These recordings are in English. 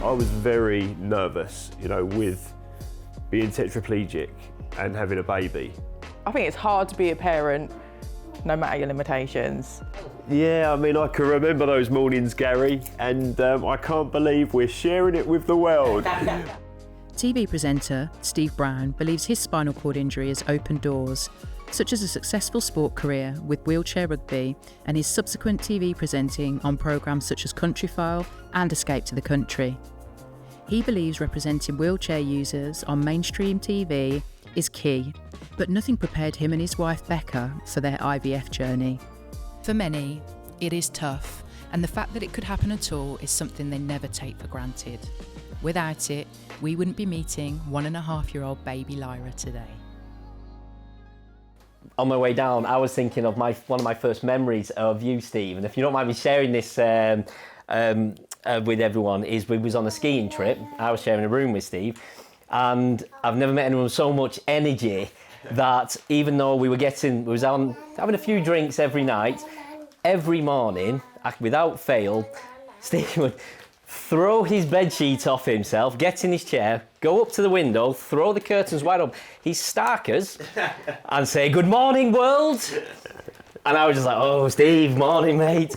I was very nervous, you know, with being tetraplegic and having a baby. I think it's hard to be a parent, no matter your limitations. Yeah, I mean, I can remember those mornings, Gary, and I can't believe we're sharing it with the world. TV presenter Steve Brown believes his spinal cord injury has opened doors, such as a successful sport career with wheelchair rugby and his subsequent TV presenting on programmes such as Countryfile and Escape to the Country. He believes representing wheelchair users on mainstream TV is key, but nothing prepared him and his wife Becca for their IVF journey. For many, it is tough, and the fact that it could happen at all is something they never take for granted. Without it, we wouldn't be meeting 1.5-year-old baby Lyra today. On my way down, I was thinking of one of my first memories of you, Steve, and if you don't mind me sharing this with everyone, is we was on a skiing trip. I was sharing a room with Steve, and I've never met anyone with so much energy that even though we was on having a few drinks every night, every morning, without fail, Steve would throw his bedsheet off himself, get in his chair, go up to the window, throw the curtains wide open, his starkers, and say, "Good morning, world." And I was just like, "Oh, Steve, morning, mate."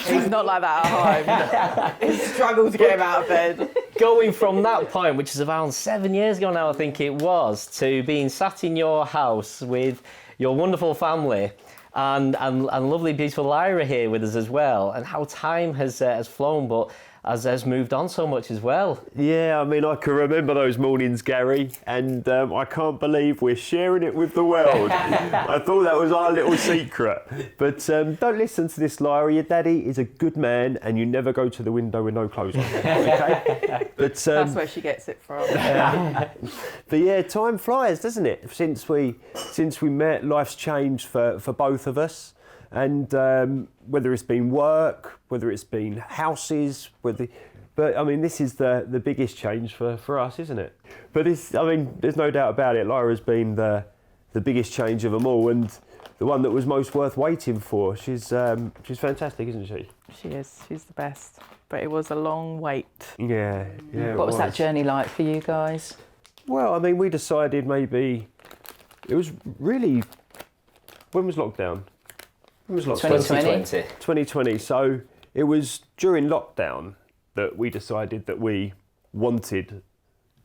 He's not like that at home. He struggles to get him out of bed. Going from that point, which is around 7 years ago now, I think it was, to being sat in your house with your wonderful family and lovely, beautiful Lyra here with us as well, and how time has flown, but has moved on so much as well. Yeah, I mean, I can remember those mornings, Gary, and I can't believe we're sharing it with the world. I thought that was our little secret. But don't listen to this, Lyra. Your daddy is a good man, and you never go to the window with no clothes on. Okay? But, that's where she gets it from. But yeah, time flies, doesn't it? Since we met, life's changed for both of us. And whether it's been work, whether it's been houses, but I mean, this is the biggest change for us, isn't it? But I mean, there's no doubt about it. Lyra's been the biggest change of them all, and the one that was most worth waiting for. She's fantastic, isn't she? She is. She's the best. But it was a long wait. Yeah. What was that journey like for you guys? Well, I mean, we decided maybe it was really. When was lockdown? 2020. 2020. So it was during lockdown that we decided that we wanted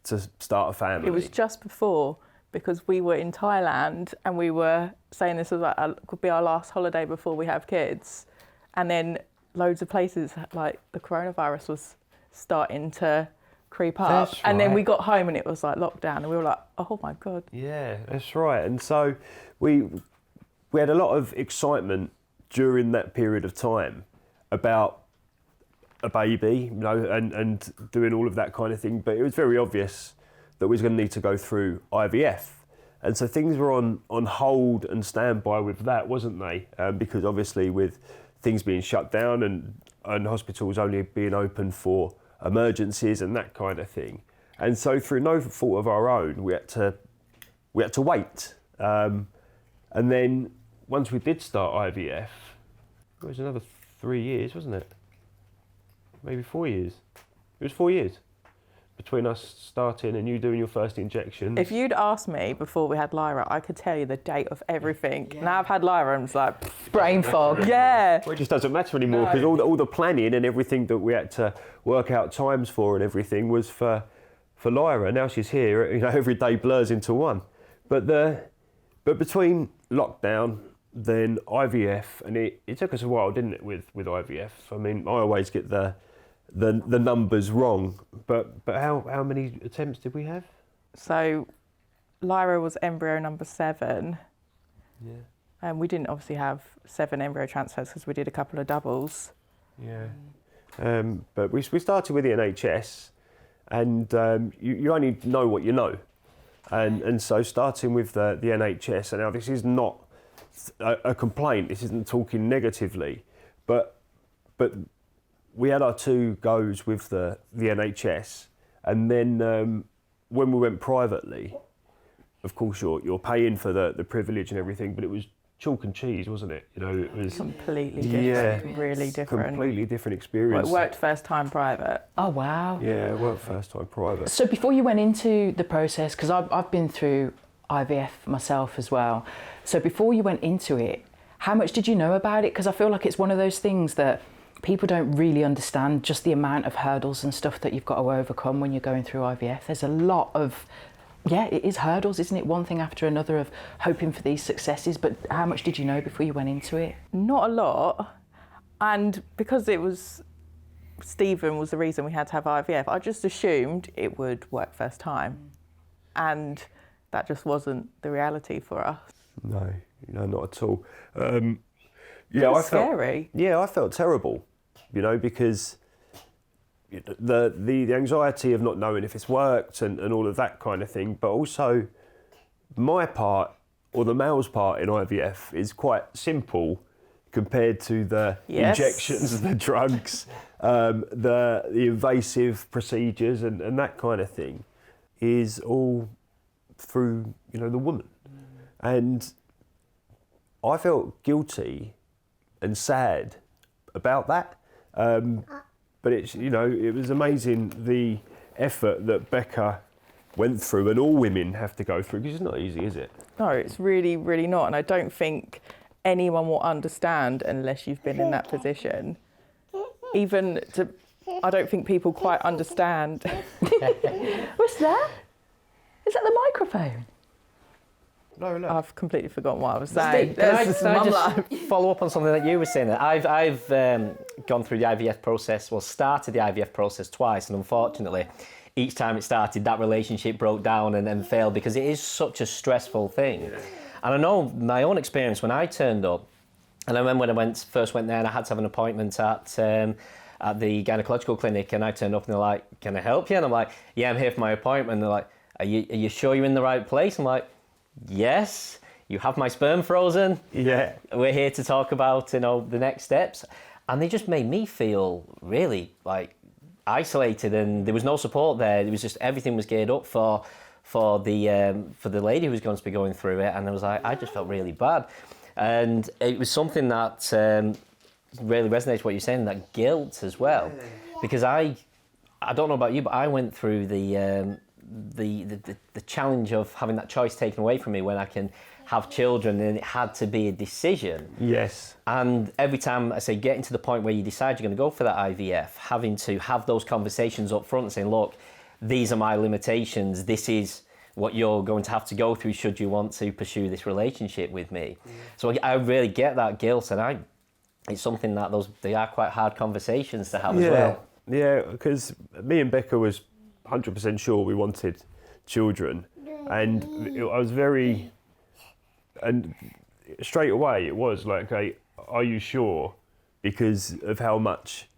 to start a family. It was just before, because we were in Thailand and we were saying this was could be our last holiday before we have kids. And then loads of places, like the coronavirus was starting to creep up. That's and then right. we got home and it was like lockdown and we were like, oh my God. Yeah, that's right. And so we had a lot of excitement during that period of time about a baby, you know, and doing all of that kind of thing. But it was very obvious that we was going to need to go through IVF. And so things were on hold and standby with that, wasn't they? Because obviously with things being shut down and hospitals only being open for emergencies and that kind of thing. And so through no fault of our own, we had to wait. And then once we did start IVF, it was another 3 years, wasn't it? Maybe 4 years. It was 4 years between us starting and you doing your first injection. If you'd asked me before we had Lyra, I could tell you the date of everything. Yeah. Now I've had Lyra and it's like brain fog. Yeah. Well, it just doesn't matter anymore because all the planning and everything that we had to work out times for and everything was for Lyra. Now she's here, you know, every day blurs into one. But between lockdown, then IVF, and it took us a while, didn't it, with IVF? I mean, I always get the numbers wrong, but how many attempts did we have? So Lyra was embryo number 7. Yeah. And we didn't obviously have 7 embryo transfers because we did a couple of doubles. Yeah. But we started with the NHS, and you only know what you know. And so starting with the NHS, and now this is not a complaint, this isn't talking negatively, but we had our 2 goes with the NHS, and then when we went privately, of course you're paying for the privilege and everything, but it was chalk and cheese, wasn't it? You know, it was Completely different, really different. completely different Well, experience. it worked first time private. Oh, wow. Yeah, it worked first time private. So before you went into the process, because I've been through IVF myself as well, so before you went into it, how much did you know about it? Because I feel like it's one of those things that people don't really understand, just the amount of hurdles and stuff that you've got to overcome when you're going through IVF. There's a lot of, it is hurdles, isn't it? One thing after another of hoping for these successes, but how much did you know before you went into it? Not a lot. And because it was Stephen was the reason we had to have IVF, I just assumed it would work first time. And that just wasn't the reality for us. No, not at all. It was scary. I felt terrible, you know, because the anxiety of not knowing if it's worked and all of that kind of thing, but also my part, or the male's part in IVF, is quite simple compared to the injections, the drugs, the invasive procedures and that kind of thing, is all through, you know, the woman. And I felt guilty and sad about that. But it's, you know, it was amazing the effort that Becca went through, and all women have to go through, because it's not easy, is it? No, it's really, really not. And I don't think anyone will understand unless you've been in that position. I don't think people quite understand. What's that? Is that the microphone? No. I've completely forgotten what I was saying. Steve, can I just follow up on something that you were saying? I've gone through the IVF process, started the IVF process twice, and unfortunately, each time it started, that relationship broke down and failed, because it is such a stressful thing. Yeah. And I know my own experience when I turned up, and I remember when I first went there and I had to have an appointment at the gynecological clinic, and I turned up and they're like, "Can I help you?" And I'm like, "Yeah, I'm here for my appointment." And they're like, are you sure you're in the right place? I'm like, "Yes, you have my sperm frozen. Yeah. We're here to talk about, you know, the next steps." And they just made me feel really like isolated, and there was no support there. It was just, everything was geared up for the lady who was going to be going through it, and I just felt really bad. And it was something that really resonates with what you're saying, that guilt as well, because I don't know about you, but I went through the challenge of having that choice taken away from me when I can have children, and it had to be a decision. Yes. And every time I say getting to the point where you decide you're going to go for that IVF, having to have those conversations up front and saying, "Look, these are my limitations. This is what you're going to have to go through should you want to pursue this relationship with me." So I really get that guilt, and it's something that they are quite hard conversations to have as well. Yeah, because me and Becca was 100% sure we wanted children, and I was and straight away it was like, "Okay, are you sure?" Because of how much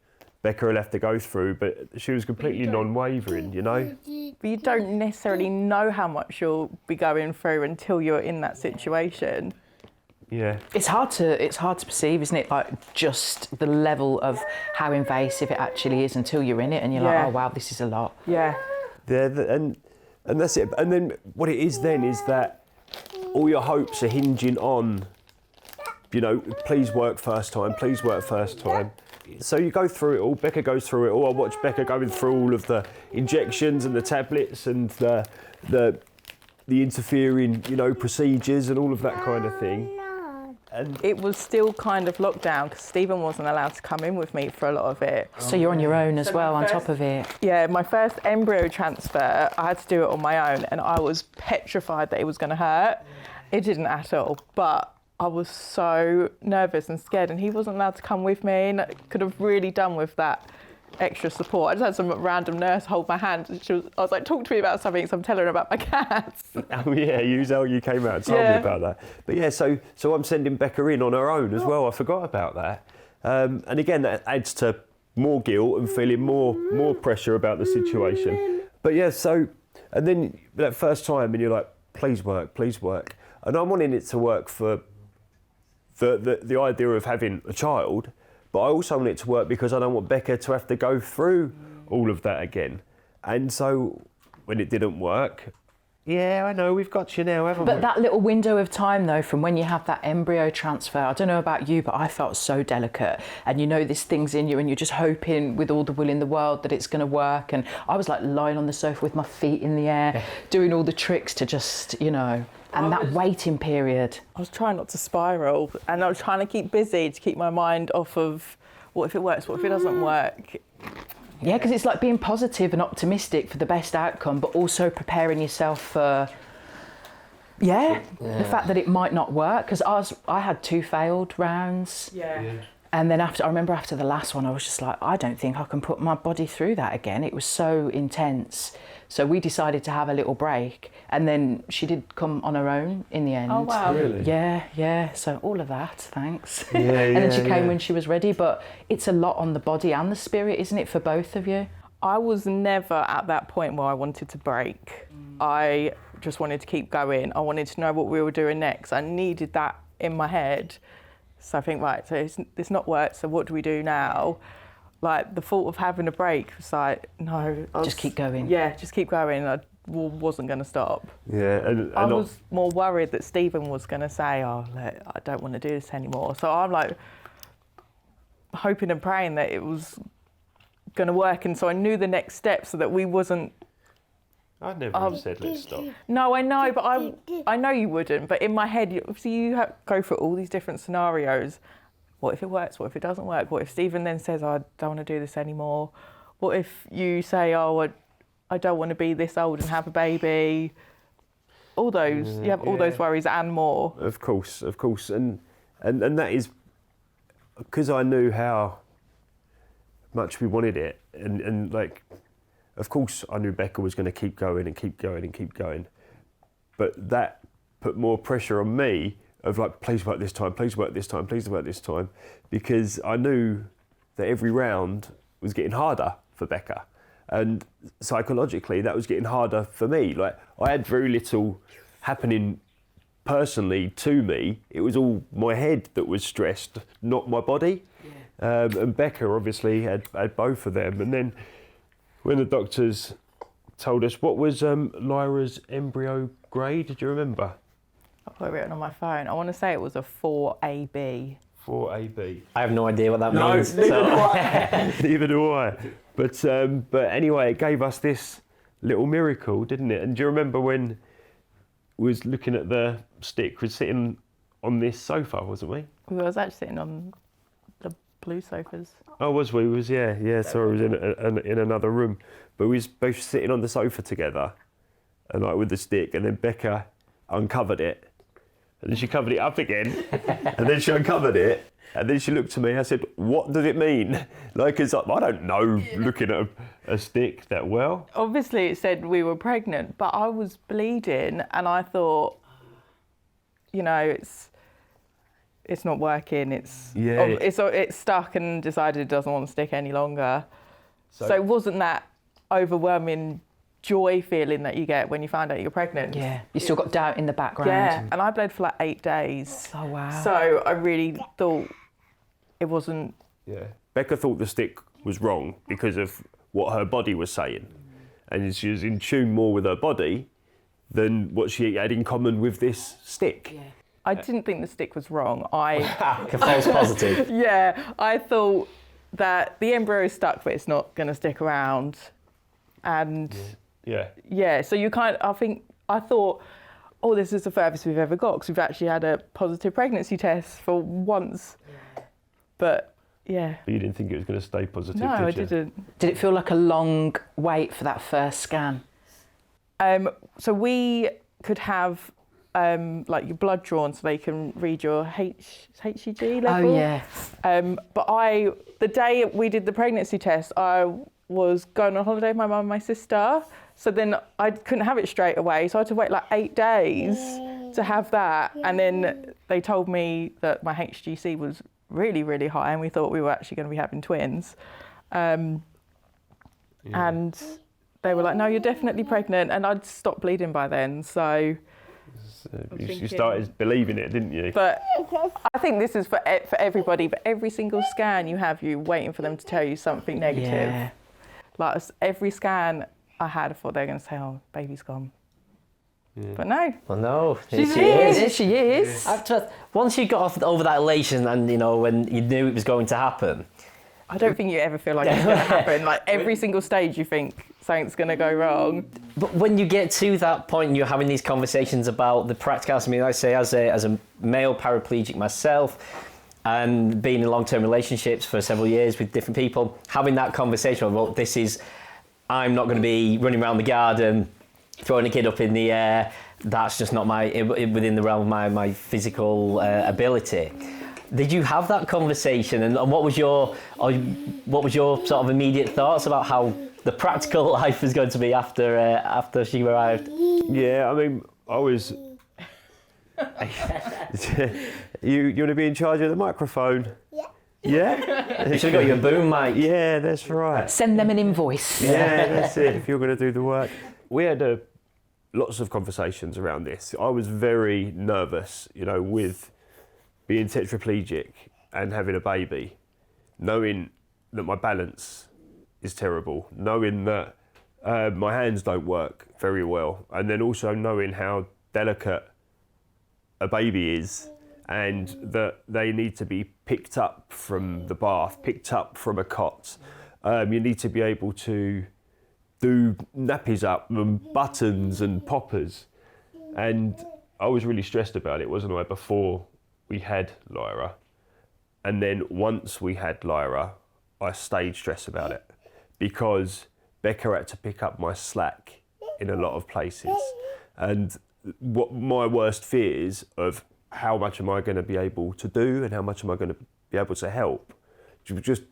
Becca will have to go through, but she was completely non-wavering, you know? But you don't necessarily know how much you'll be going through until you're in that situation. Yeah. It's hard to perceive, isn't it? Like, just the level of how invasive it actually is until you're in it, and you're like, "Oh wow, this is a lot." Yeah. Yeah, and that's it. And then what it is then is that all your hopes are hinging on, you know, please work first time, please work first time. So you go through it all, Becca goes through it all. I watch Becca going through all of the injections and the tablets and the interfering, you know, procedures and all of that kind of thing. And it was still kind of lockdown because Stephen wasn't allowed to come in with me for a lot of it. So you're on your own as well, on top of it. Yeah, my first embryo transfer, I had to do it on my own, and I was petrified that it was going to hurt. It didn't at all, but I was so nervous and scared, and he wasn't allowed to come with me, and I could have really done with that extra support. I just had some random nurse hold my hand. I was like, "Talk to me about something," so I'm telling her about my cats. Oh yeah, you came out and told me about that. But yeah, so I'm sending Becca in on her own as well. I forgot about that. And again, that adds to more guilt and feeling more pressure about the situation. But yeah, so, and then that first time, and you're like, please work. And I'm wanting it to work for the idea of having a child, but I also want it to work because I don't want Becca to have to go through all of that again. And so when it didn't work, yeah, I know, we've got you now, haven't we? But that little window of time, though, from when you have that embryo transfer, I don't know about you, but I felt so delicate. And you know this thing's in you and you're just hoping with all the will in the world that it's going to work. And I was like lying on the sofa with my feet in the air, doing all the tricks to just, you know, and that waiting period. I was trying not to spiral, and I was trying to keep busy to keep my mind off of what if it works, what if it doesn't work. Yeah, because it's like being positive and optimistic for the best outcome, but also preparing yourself for, the fact that it might not work. Because I had 2 failed rounds. Yeah. And then I remember after the last one, I was just like, I don't think I can put my body through that again. It was so intense. So we decided to have a little break. And then she did come on her own in the end. Oh, wow. Really? Yeah. So all of that, thanks. Yeah, And then she came when she was ready. But it's a lot on the body and the spirit, isn't it, for both of you? I was never at that point where I wanted to break. I just wanted to keep going. I wanted to know what we were doing next. I needed that in my head. So I think, right, so it's not worked, so what do we do now? Like, the thought of having a break was like, no. Just keep going. Yeah, just keep going. I wasn't going to stop. Yeah, and I was more worried that Stephen was going to say, oh, look, I don't want to do this anymore. So I'm like hoping and praying that it was going to work. And so I knew the next step so that we wasn't. I'd never have said let's stop. No, I know, but I know you wouldn't. But in my head, you go through all these different scenarios. What if it works? What if it doesn't work? What if Stephen then says, oh, I don't want to do this anymore? What if you say, oh, I don't want to be this old and have a baby? All those, you have all those worries and more. Of course. And that is because I knew how much we wanted it. And like, of course, I knew Becca was going to keep going and keep going and keep going. But that put more pressure on me of like, please work this time, please work this time, please work this time. Because I knew that every round was getting harder for Becca. And psychologically, that was getting harder for me. Like, I had very little happening personally to me. It was all my head that was stressed, not my body. Yeah. And Becca obviously had both of them. And then when the doctors told us, what was Lyra's embryo grade? Did you remember? I've got it written on my phone. I want to say it was a 4AB. 4AB. I have no idea what that means. Neither do I. But anyway, it gave us this little miracle, didn't it? And do you remember when we was looking at the stick? We were sitting on this sofa, wasn't we? We was actually sitting on the blue sofas. Oh, was we? Yeah. Sorry, we was in another room. But we was both sitting on the sofa together, and like with the stick. And then Becca uncovered it, and then she covered it up again, and then she uncovered it, and then she looked to me. I said, "What does it mean?" Like, it's like, I don't know, looking at a stick that well. Obviously, it said we were pregnant, but I was bleeding, and I thought, you know, it's not working. It's stuck, and decided it doesn't want to stick any longer. So it wasn't that overwhelming joy feeling that you get when you find out you're pregnant. Yeah, you still got doubt in the background. Yeah, and I bled for like 8 days. Oh, wow. So I really thought it wasn't. Yeah. Becca thought the stick was wrong because of what her body was saying. And she was in tune more with her body than what she had in common with this stick. Yeah. I didn't think the stick was wrong. Like a false positive. Yeah, I thought that the embryo is stuck, but it's not going to stick around. And yeah, so you I thought, oh, this is the furthest we've ever got because we've actually had a positive pregnancy test for once. Yeah. But yeah. But you didn't think it was going to stay positive, no, did you? I didn't. Did it feel like a long wait for that first scan? So we could have like your blood drawn so they can read your HCG level. Oh, yeah. But the day we did the pregnancy test, I was going on holiday with my mum and my sister. So then I couldn't have it straight away. So I had to wait like 8 days to have that. And then they told me that my HCG was really, really high, and we thought we were actually going to be having twins. And they were like, no, you're definitely pregnant. And I'd stopped bleeding by then. So you started believing it, didn't you? But I think this is for everybody. But every single scan you have, you waiting for them to tell you something negative. Yeah. Like every scan I had, I thought they were going to say, oh, baby's gone. But no. Well, no, She is. She is. Once you got over that elation and, when you knew it was going to happen. I don't think you ever feel like it's going to happen. Like every single stage you think something's going to go wrong. But when you get to that point and you're having these conversations about the practicality, I mean, I say as a male paraplegic myself and being in long-term relationships for several years with different people, having that conversation of, well, I'm not going to be running around the garden throwing a kid up in the air. That's just not within the realm of my physical ability. Did you have that conversation, and what was your sort of immediate thoughts about how the practical life was going to be after she arrived? Yeah, I mean, I was. You want to be in charge of the microphone? Yeah. Yeah. You should have got you a boom mic. Yeah, that's right. Send them an invoice. Yeah, that's it. If you're going to do the work, we had lots of conversations around this. I was very nervous, with being tetraplegic and having a baby, knowing that my balance is terrible, knowing that my hands don't work very well, and then also knowing how delicate a baby is and that they need to be picked up from the bath, picked up from a cot. You need to be able to do nappies up and buttons and poppers. And I was really stressed about it, wasn't I, before we had Lyra. And then once we had Lyra, I stayed stressed about it because Becca had to pick up my slack in a lot of places. And what my worst fears of how much am I going to be able to do and how much am I going to be able to help just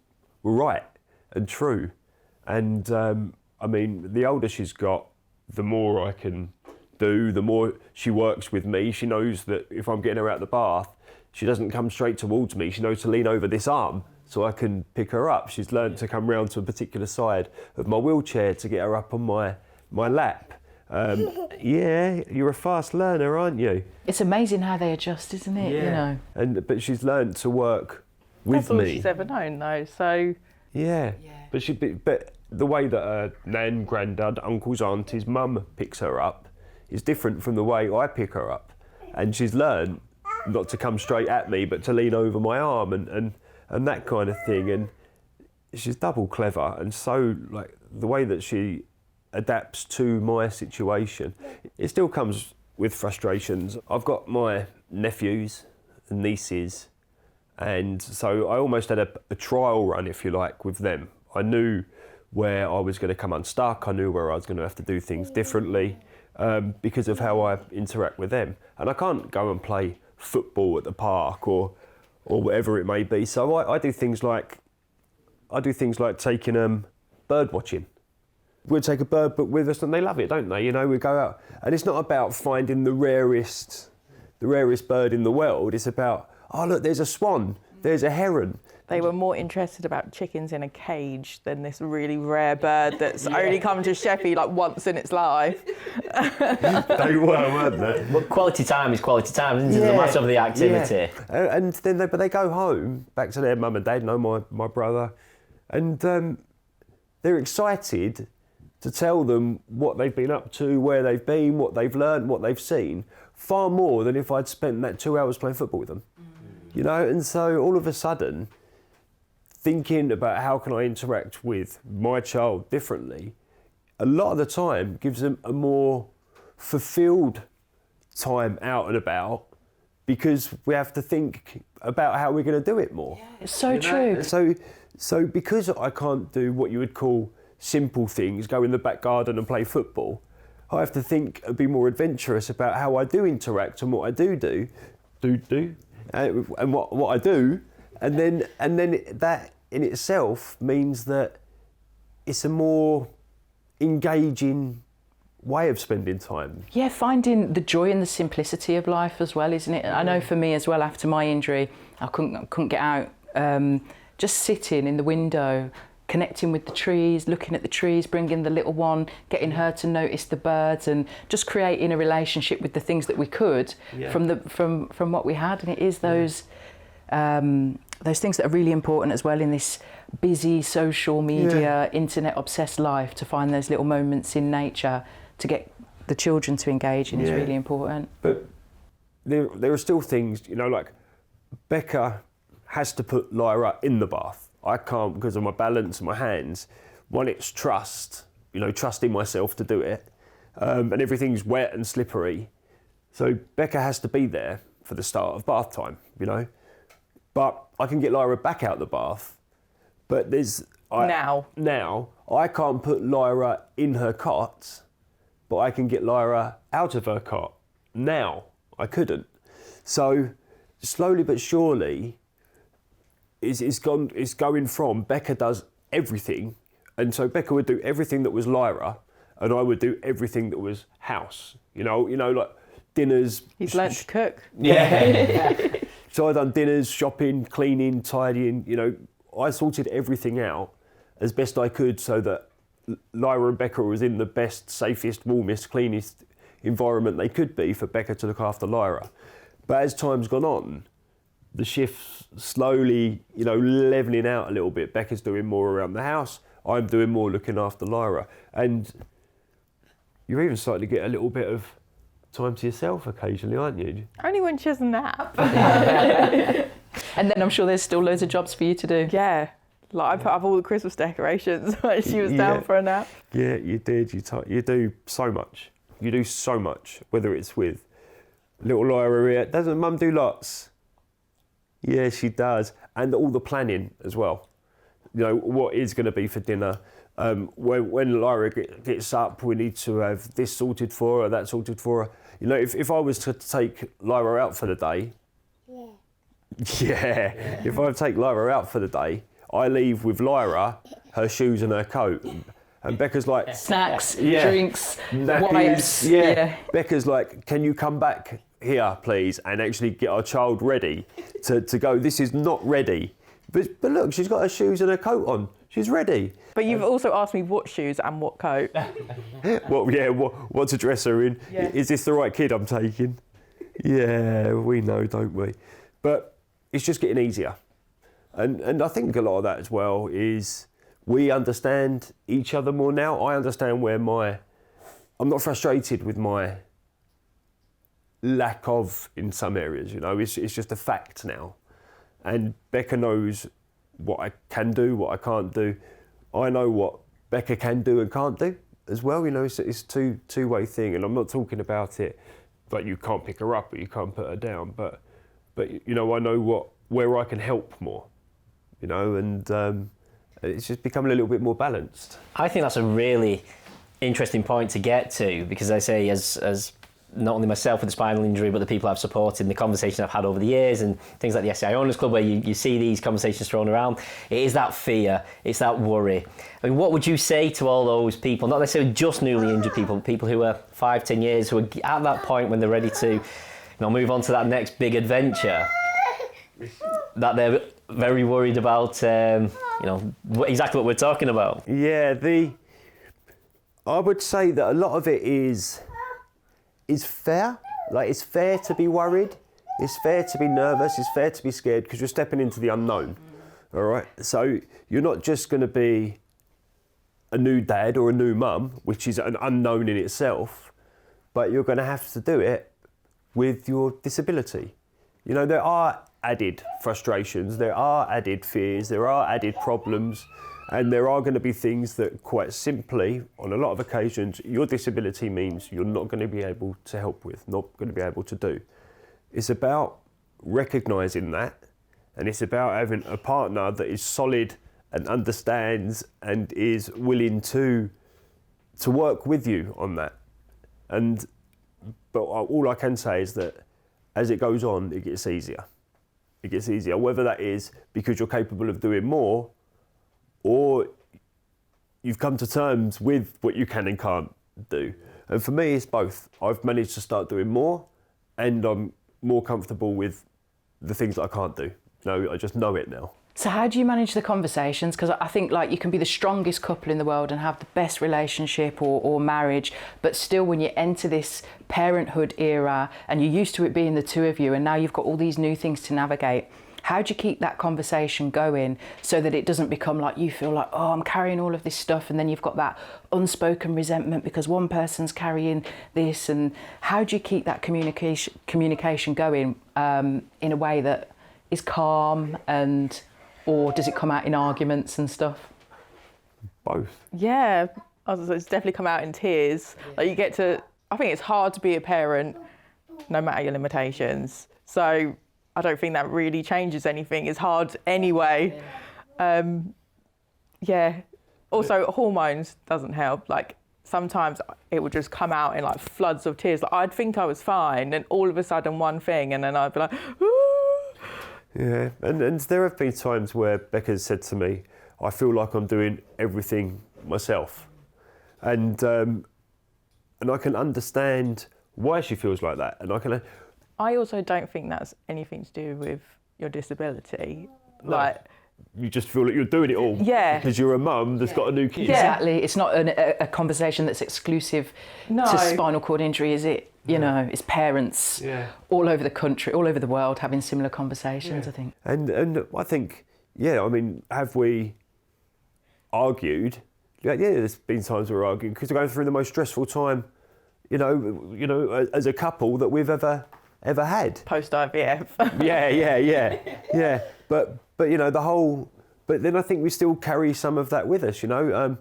were right and true. And I mean, the older she's got, the more I can do, the more she works with me. She knows that if I'm getting her out of the bath, she doesn't come straight towards me. She knows to lean over this arm so I can pick her up. She's learned to come round to a particular side of my wheelchair to get her up on my lap. Yeah, you're a fast learner, aren't you? It's amazing how they adjust, isn't it? Yeah. But she's learned to work with me. That's all she's ever known, though. So. Yeah. But the way that her nan, granddad, uncles, aunties, mum picks her up is different from the way I pick her up, and she's learned not to come straight at me, but to lean over my arm and that kind of thing. And she's double clever, and so like the way that she adapts to my situation, it still comes with frustrations. I've got my nephews and nieces, and so I almost had a trial run, if you like, with them. I knew where I was going to come unstuck. I knew where I was going to have to do things differently because of how I interact with them. And I can't go and play football at the park or whatever it may be. So I do things like taking bird watching. We'll take a bird book with us, and they love it, don't they? We go out, and it's not about finding the rarest bird in the world. It's about, oh look, there's a swan, there's a heron. They were more interested about chickens in a cage than this really rare bird that's only come to Sheffield like once in its life. They were, weren't they? But quality time is quality time, isn't it? It's a matter of the activity. Yeah. And then they go home, back to their mum and dad, my brother, and they're excited to tell them what they've been up to, where they've been, what they've learned, what they've seen, far more than if I'd spent that 2 hours playing football with them. And so all of a sudden, thinking about how can I interact with my child differently, a lot of the time gives them a more fulfilled time out and about because we have to think about how we're going to do it more. Yeah, it's so true. So because I can't do what you would call simple things, go in the back garden and play football, I have to think and be more adventurous about how I do interact and what I do, and what I do, and then that in itself means that it's a more engaging way of spending time. Yeah, finding the joy and the simplicity of life as well, isn't it? I know for me as well, after my injury, I couldn't get out. Just sitting in the window, connecting with the trees, looking at the trees, bringing the little one, getting her to notice the birds, and just creating a relationship with the things that we could from what we had. And it is those things that are really important as well in this busy social media, internet obsessed life, to find those little moments in nature to get the children to engage in is really important. But there are still things, you know, like Becca has to put Lyra in the bath. I can't because of my balance and my hands. One, it's trust, you know, trusting myself to do it. And everything's wet and slippery. So Becca has to be there for the start of bath time, you know. But I can get Lyra back out the bath. But now I can't put Lyra in her cot, but I can get Lyra out of her cot. Now I couldn't. So slowly but surely, it's going from Becca does everything, and so Becca would do everything that was Lyra, and I would do everying that was house. You know, like dinners. He's learnt to cook. Yeah. So I done dinners, shopping, cleaning, tidying. You know, I sorted everything out as best I could so that Lyra and Becca was in the best, safest, warmest, cleanest environment they could be for Becca to look after Lyra. But as time's gone on, the shift's slowly, you know, levelling out a little bit. Becca's doing more around the house. I'm doing more looking after Lyra. And you're even starting to get a little bit of time to yourself occasionally, aren't you? Only when she has a nap. And then I'm sure there's still loads of jobs for you to do. Yeah. Like I put up all the Christmas decorations when she was down for a nap. Yeah, you did. You do so much. You do so much, whether it's with little Lyra here. Doesn't Mum do lots? Yeah, she does. And all the planning as well. You know, what is going to be for dinner. When Lyra gets up, we need to have this sorted for her, that sorted for her. You know, if I was to take Lyra out for the day, yeah. If I take Lyra out for the day, I leave with Lyra, her shoes and her coat. And Becca's like... Snacks, drinks, wipes. Yeah. Becca's like, can you come back here, please, and actually get our child ready to go. This is not ready. But look, she's got her shoes and her coat on. She's ready. But you've also asked me what shoes and what coat. What to dress her in. Yeah. Is this the right kid I'm taking? Yeah, we know, don't we? But it's just getting easier. And I think a lot of that as well is we understand each other more now. I understand where I'm not frustrated with my lack of in some areas, you know, it's just a fact now. And Becca knows what I can do, what I can't do. I know what Becca can do and can't do as well, you know, it's a two-way thing. And I'm not talking about it, but you can't pick her up, but you can't put her down. But you know, I know where I can help more, you know, and it's just becoming a little bit more balanced. I think that's a really interesting point to get to, because I say as not only myself with the spinal injury, but the people I've supported and the conversations I've had over the years and things like the SCI Owners Club, where you see these conversations thrown around, it is that fear, it's that worry. I mean, what would you say to all those people, not necessarily just newly injured people, but people who are 5-10 years, who are at that point when they're ready to move on to that next big adventure, that they're very worried about, exactly what we're talking about? Yeah, I would say that a lot of it is fair. Like, it's fair to be worried, it's fair to be nervous, it's fair to be scared, because you're stepping into the unknown. All right, so you're not just going to be a new dad or a new mum, which is an unknown in itself, but you're going to have to do it with your disability. You know, there are added frustrations, there are added fears, there are added problems, and there are going to be things that, quite simply, on a lot of occasions, your disability means you're not going to be able to help with, not going to be able to do. It's about recognising that, and it's about having a partner that is solid and understands and is willing to work with you on that. But all I can say is that as it goes on, it gets easier. It gets easier, whether that is because you're capable of doing more, or you've come to terms with what you can and can't do. And for me, it's both. I've managed to start doing more, and I'm more comfortable with the things that I can't do. No, I just know it now. So how do you manage the conversations? Because I think, like, you can be the strongest couple in the world and have the best relationship or marriage, but still when you enter this parenthood era and you're used to it being the two of you, and now you've got all these new things to navigate, How do you keep that conversation going so that it doesn't become like you feel like, oh, I'm carrying all of this stuff, and then you've got that unspoken resentment because one person's carrying this? And how do you keep that communication going in a way that is calm, and or does it come out in arguments and stuff? Both. Yeah, it's definitely come out in tears. Like you get to, I think it's hard to be a parent no matter your limitations. So I don't think that really changes anything. It's hard anyway. Yeah. Also, hormones doesn't help. Like sometimes it would just come out in like floods of tears. Like I'd think I was fine, and all of a sudden one thing, and then I'd be like, ooh. Yeah, and there have been times where Becca's said to me, I feel like I'm doing everything myself. And I can understand why she feels like that. And I also don't think that's anything to do with your disability. No. Like, you just feel like you're doing it all. Yeah. Because you're a mum that's got a new kid. Yeah. Exactly. It's not a conversation that's exclusive to spinal cord injury, is it? You know, it's parents all over the country, all over the world having similar conversations, I think. And I think, I mean, have we argued? Yeah, there's been times we're arguing because we're going through the most stressful time, you know, as a couple that we've ever had. Post IVF. Yeah. But you know, but then I think we still carry some of that with us, you know,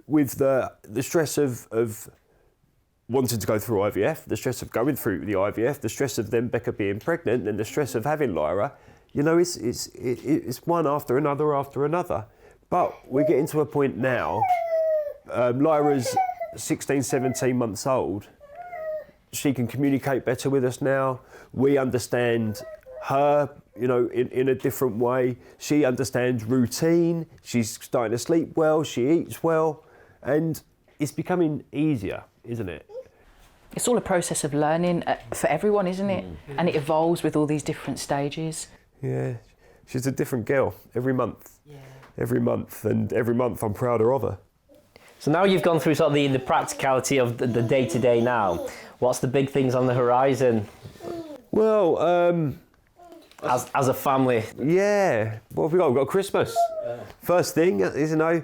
with the stress of wanting to go through IVF, the stress of going through the IVF, the stress of then Becca being pregnant, and the stress of having Lyra. You know, it's one after another. But we're getting to a point now. Lyra's 16, 17 months old. She can communicate better with us now. We understand her, you know, in a different way. She understands routine. She's starting to sleep well. She eats well, and it's becoming easier, isn't it? It's all a process of learning for everyone, isn't it? And it evolves with all these different stages. Yeah, she's a different girl every month. Yeah. Every month, and every month I'm prouder of her. So now you've gone through sort of the practicality of the day-to-day now. What's the big things on the horizon? Well, as a family. Yeah, what have we got? We've got Christmas. First thing is, you know,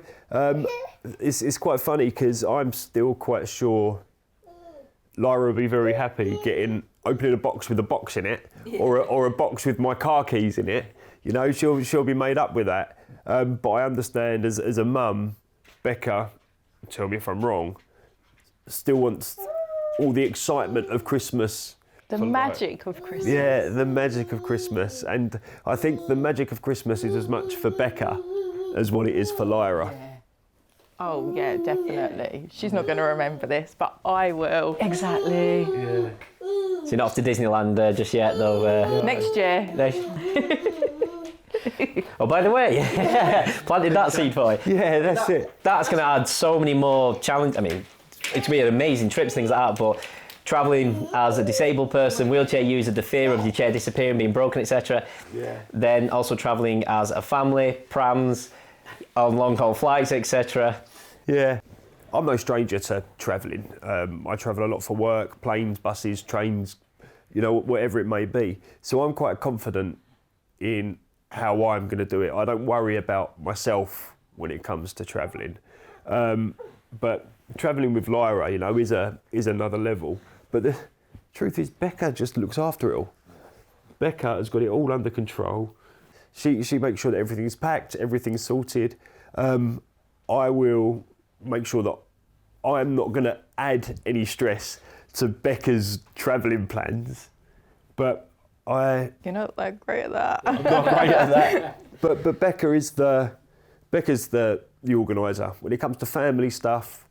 it's quite funny because I'm still quite sure Lyra will be very happy opening a box with a box in it, or a box with my car keys in it. You know, she'll be made up with that. But I understand as a mum, Becca, tell me if I'm wrong, still wants all the excitement of Christmas. The magic of Christmas. Yeah, the magic of Christmas. And I think the magic of Christmas is as much for Becca as what it is for Lyra. Oh, yeah, definitely. She's not going to remember this, but I will. Exactly. Yeah. So you're not off to Disneyland just yet, though? Next year. Oh, by the way, planted that seed for you. Yeah, that's it. That's going to add so many more challenges. I mean, it's going to be an amazing trip, things like that, but travelling as a disabled person, wheelchair user, the fear of your chair disappearing, being broken, etc. Yeah. Then also travelling as a family, prams, on long-haul flights, etc. Yeah. I'm no stranger to travelling. I travel a lot for work, planes, buses, trains, you know, whatever it may be. So I'm quite confident in how I'm going to do it. I don't worry about myself when it comes to travelling. But travelling with Lyra, you know, is another level. But the truth is, Becca just looks after it all. Becca has got it all under control. She makes sure that everything's packed, everything's sorted. I will make sure that I'm not going to add any stress to Becca's travelling plans. But You're not that great at that. I'm not great at that. But Becca's the organiser. When it comes to family stuff,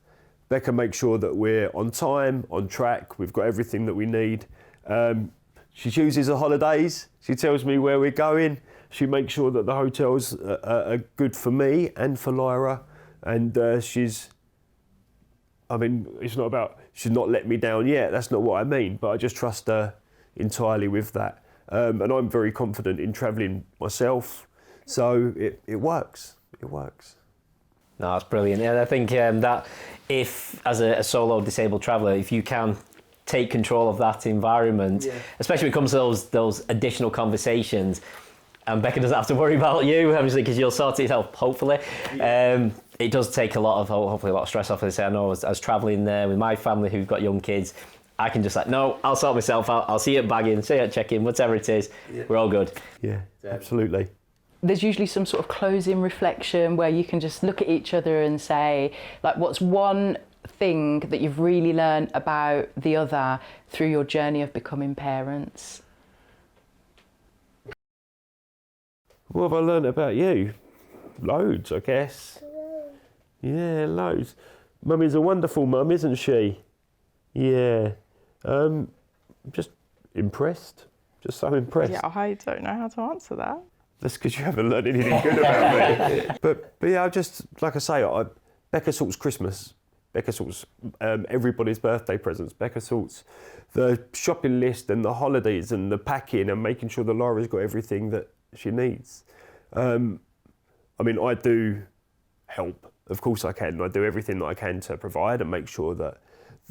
Becca makes sure that we're on time, on track, we've got everything that we need. She chooses the holidays, she tells me where we're going, she makes sure that the hotels are good for me and for Lyra, and she's not let me down yet, that's not what I mean, but I just trust her entirely with that. And I'm very confident in travelling myself, so it works. It works. No, that's brilliant. And I think that if, as a solo disabled traveller, if you can take control of that environment, especially when it comes to those additional conversations, and Becca doesn't have to worry about you, obviously, because you'll sort it out, hopefully. It does take hopefully a lot of stress off. I know I was travelling there with my family who've got young kids. I can just no, I'll sort myself out. I'll see you at bagging, see you at check-in, whatever it is. We're all good. Yeah, absolutely. There's usually some sort of closing reflection where you can just look at each other and say, like, what's one thing that you've really learned about the other through your journey of becoming parents? What have I learned about you? Loads, I guess. Yeah, loads. Mummy's a wonderful mum, isn't she? Yeah. Just impressed. Just so impressed. Yeah, I don't know how to answer that. That's because you haven't learned anything good about me. But yeah, I just, like I say, Becca sorts Christmas. Becca sorts everybody's birthday presents. Becca sorts the shopping list and the holidays and the packing and making sure that Lyra's got everything that she needs. I mean, I do help. Of course I can. I do everything that I can to provide and make sure that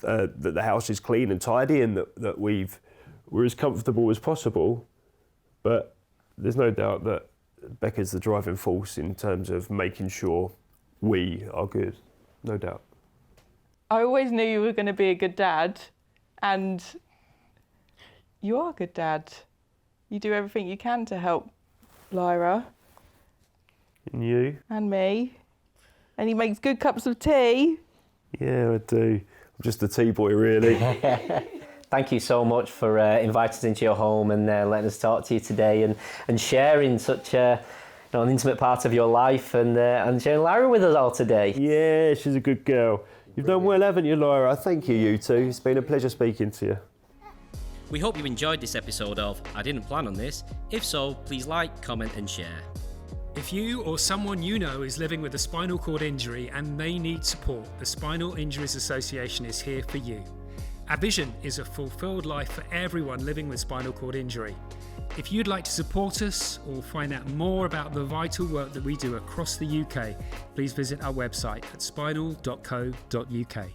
the house is clean and tidy and that we're as comfortable as possible. But there's no doubt that Becca's the driving force in terms of making sure we are good. No doubt. I always knew you were going to be a good dad, and you are a good dad. You do everything you can to help Lyra. And you? And me. And he makes good cups of tea. Yeah, I do. I'm just a tea boy, really. Thank you so much for inviting us into your home and letting us talk to you today and sharing such an intimate part of your life and sharing Lyra with us all today. Yeah, she's a good girl. You've done well, haven't you, Lyra? Thank you two. It's been a pleasure speaking to you. We hope you enjoyed this episode of I Didn't Plan on This. If so, please like, comment and share. If you or someone you know is living with a spinal cord injury and they need support, the Spinal Injuries Association is here for you. Our vision is a fulfilled life for everyone living with spinal cord injury. If you'd like to support us or find out more about the vital work that we do across the UK, please visit our website at spinal.co.uk.